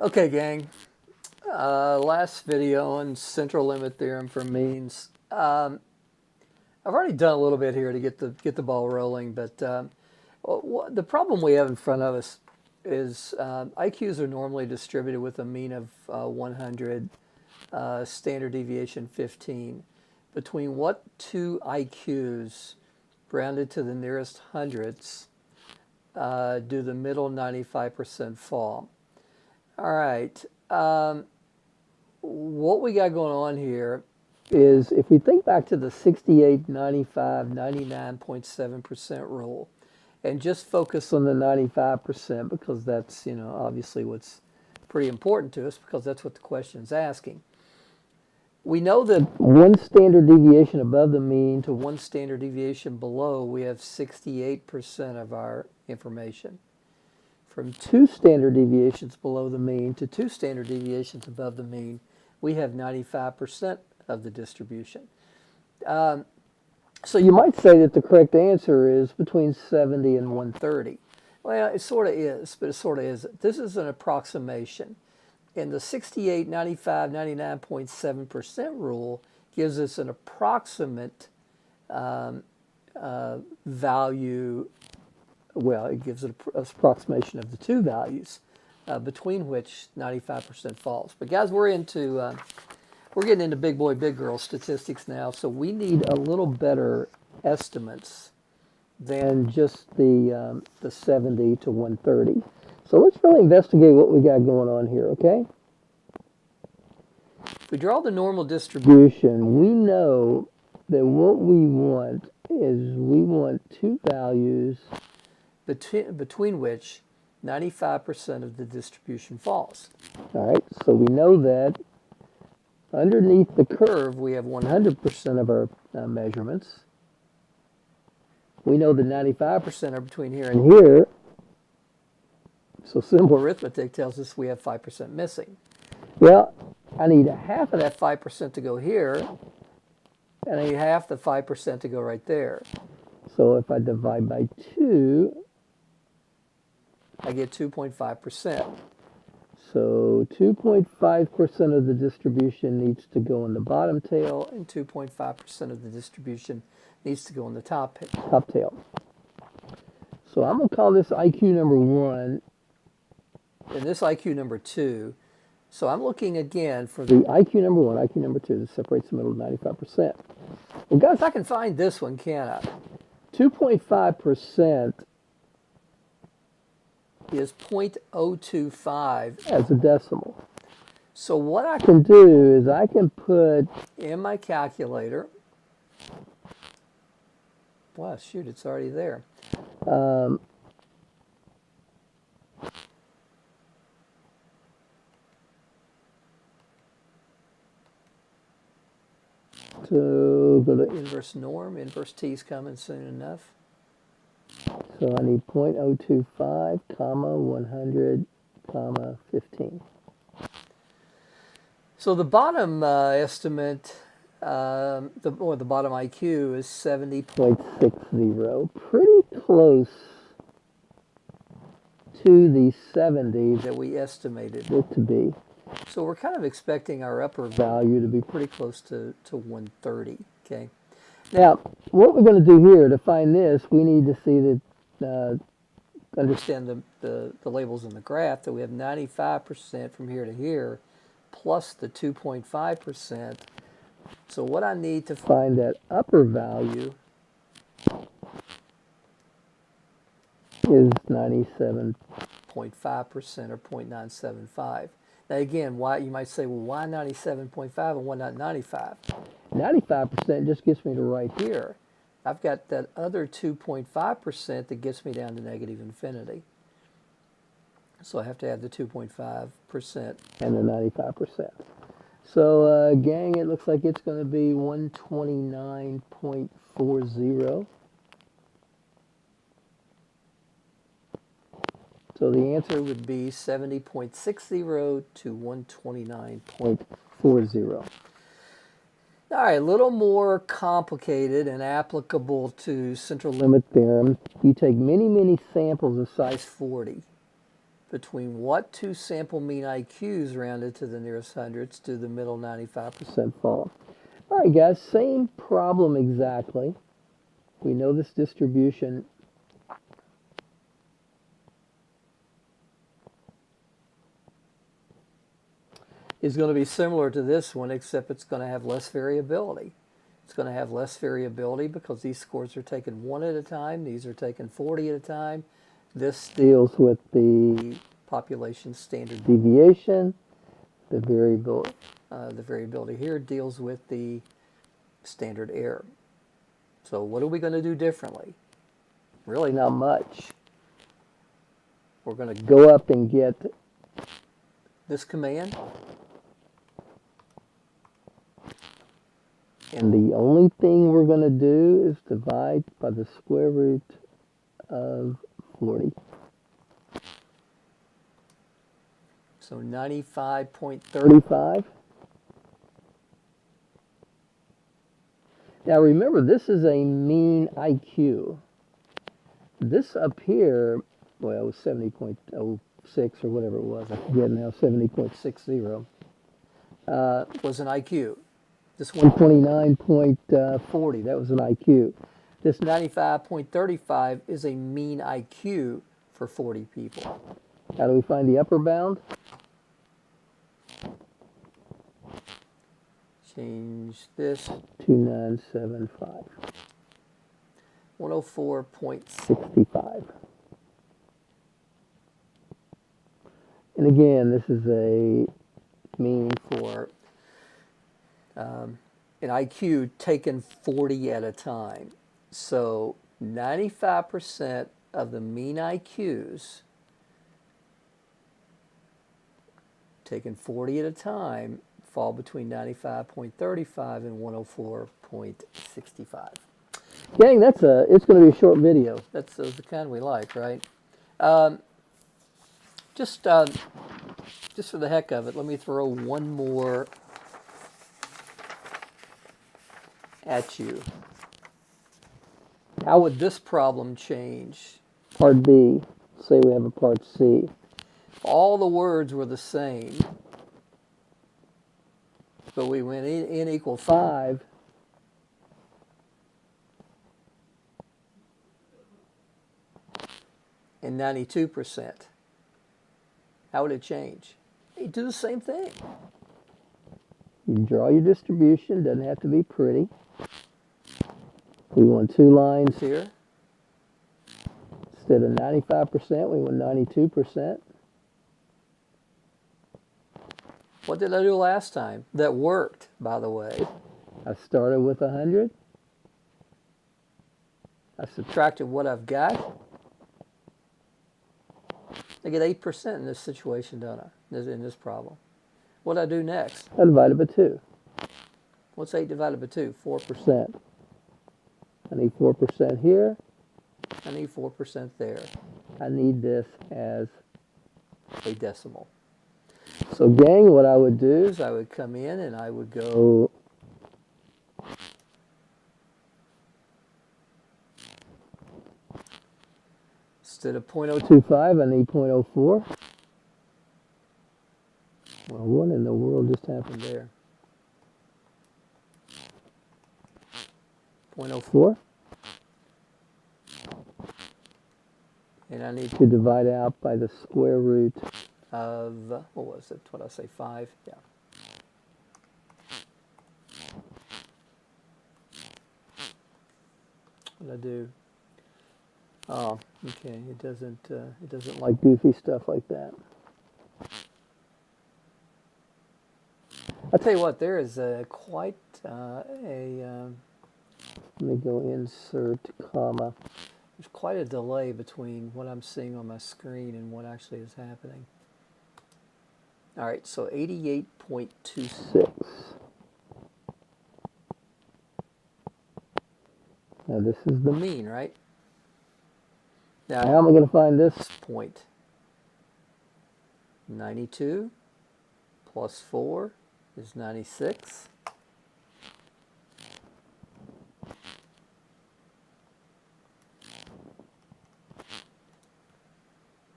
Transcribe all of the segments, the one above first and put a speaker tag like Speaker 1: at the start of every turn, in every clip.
Speaker 1: Okay, gang. Last video on central limit theorem for means. I've already done a little bit here to get the ball rolling, but the problem we have in front of us is IQs are normally distributed with a mean of 100, standard deviation 15. Between what two IQs, rounded to the nearest hundredths, do the middle 95% fall? All right. What we got going on here is if we think back to the 68, 95, 99.7% rule and just focus on the 95% because that's, obviously what's pretty important to us because that's what the question is asking. We know that one standard deviation above the mean to one standard deviation below, we have 68% of our information. From two standard deviations below the mean to two standard deviations above the mean, we have 95% of the distribution. So you might say that the correct answer is between 70 and 130. Well, it sort of is, but it sort of isn't. This is an approximation. And the 68, 95, 99.7% rule gives us an approximate value. Well, it gives an approximation of the two values between which 95% falls. But guys, we're getting into big boy, big girl statistics now, so we need a little better estimates than just the 70 to 130. So let's really investigate what we got going on here, okay? If we draw the normal distribution, we know that what we want is we want two values between which 95% of the distribution falls. All right, so we know that underneath the curve, we have 100% of our measurements. We know that 95% are between here and here. So simple arithmetic tells us we have 5% missing. Well, I need half of that 5% to go here, and I need half the 5% to go right there. So if I divide by 2, I get 2.5%. So 2.5% of the distribution needs to go in the bottom tail, and 2.5% of the distribution needs to go in the top tail. So I'm going to call this IQ number 1, and this IQ number 2. So I'm looking again for the IQ number 1, IQ number 2 that separates the middle of 95%. Well, guys, I can find this one, can't I? 2.5% is 0.025 as a decimal. So what I can do is I can put in my calculator, wow, shoot, it's already there. So go to inverse norm. Inverse t is coming soon enough. So I need 0.025, comma, 100, comma, 15. So the bottom estimate, the bottom IQ is 70.60, pretty close to the 70 that we estimated it to be. So we're kind of expecting our upper value to be pretty close to 130, okay? Now, what we're going to do here to find this, we need to see that, understand the labels in the graph, that we have 95% from here to here, plus the 2.5%. So what I need to find that upper value is 97.5% or 0.975. Now again, why you might say, well, why 97.5 and why not 95? 95% just gets me to right here. I've got that other 2.5% that gets me down to negative infinity. So I have to add the 2.5% and the 95%. So gang, it looks like it's going to be 129.40. So the answer would be 70.60 to 129.40. All right, a little more complicated and applicable to central limit theorem. You take many, many samples of size 40. between what two sample mean IQs rounded to the nearest hundreds do the middle 95% fall? All right, guys, same problem exactly. We know this distribution is going to be similar to this one, except it's going to have less variability. It's going to have less variability because these scores are taken one at a time. These are taken 40 at a time. This deals with the population standard deviation. The variability here deals with the standard error. So what are we going to do differently? Really not much. We're going to go up and get this command. And the only thing we're going to do is divide by the square root of 40. So 95.35. Now remember, this is a mean IQ. This up here, well, it was 70.06 or whatever it was. I forget now, 70.60 was an IQ. This 129.40, that was an IQ. This 95.35 is a mean IQ for 40 people. How do we find the upper bound? Change this to 2975. 104.65. And again, this is a mean for an IQ taken 40 at a time. So 95% of the mean IQs taken 40 at a time fall between 95.35 and 104.65. Gang, it's going to be a short video. That's the kind we like, right? Just for the heck of it, let me throw one more at you. How would this problem change? Part B, say we have a part C. All the words were the same, but we went n equal 5. And 92%. How would it change? You do the same thing. You draw your distribution, doesn't have to be pretty. We want two lines here. Instead of 95%, we want 92%. What did I do last time? That worked, by the way. I started with 100. I subtracted what I've got. I get 8% in this situation, don't I? In this problem. What do I do next? I divide it by 2. What's 8 divided by 2? 4%. I need 4% here. I need 4% there. I need this as a decimal. So gang, what I would do is I would come in and I would go instead of 0.025, I need 0.04. Well, what in the world just happened there? 0.04. And I need to divide out by the square root of, what was it? What did I say, 5? Yeah. What did I do? Oh, okay. It doesn't like goofy stuff like that. I'll tell you what. There is quite let me go insert comma. There's quite a delay between what I'm seeing on my screen and what actually is happening. All right. So 88.26. Now this is the mean, right? Now, how am I going to find this point? 92 plus 4 is 96.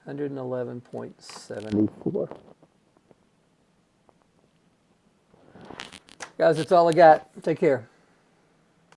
Speaker 1: 111.74. Guys, that's all I got. Take care.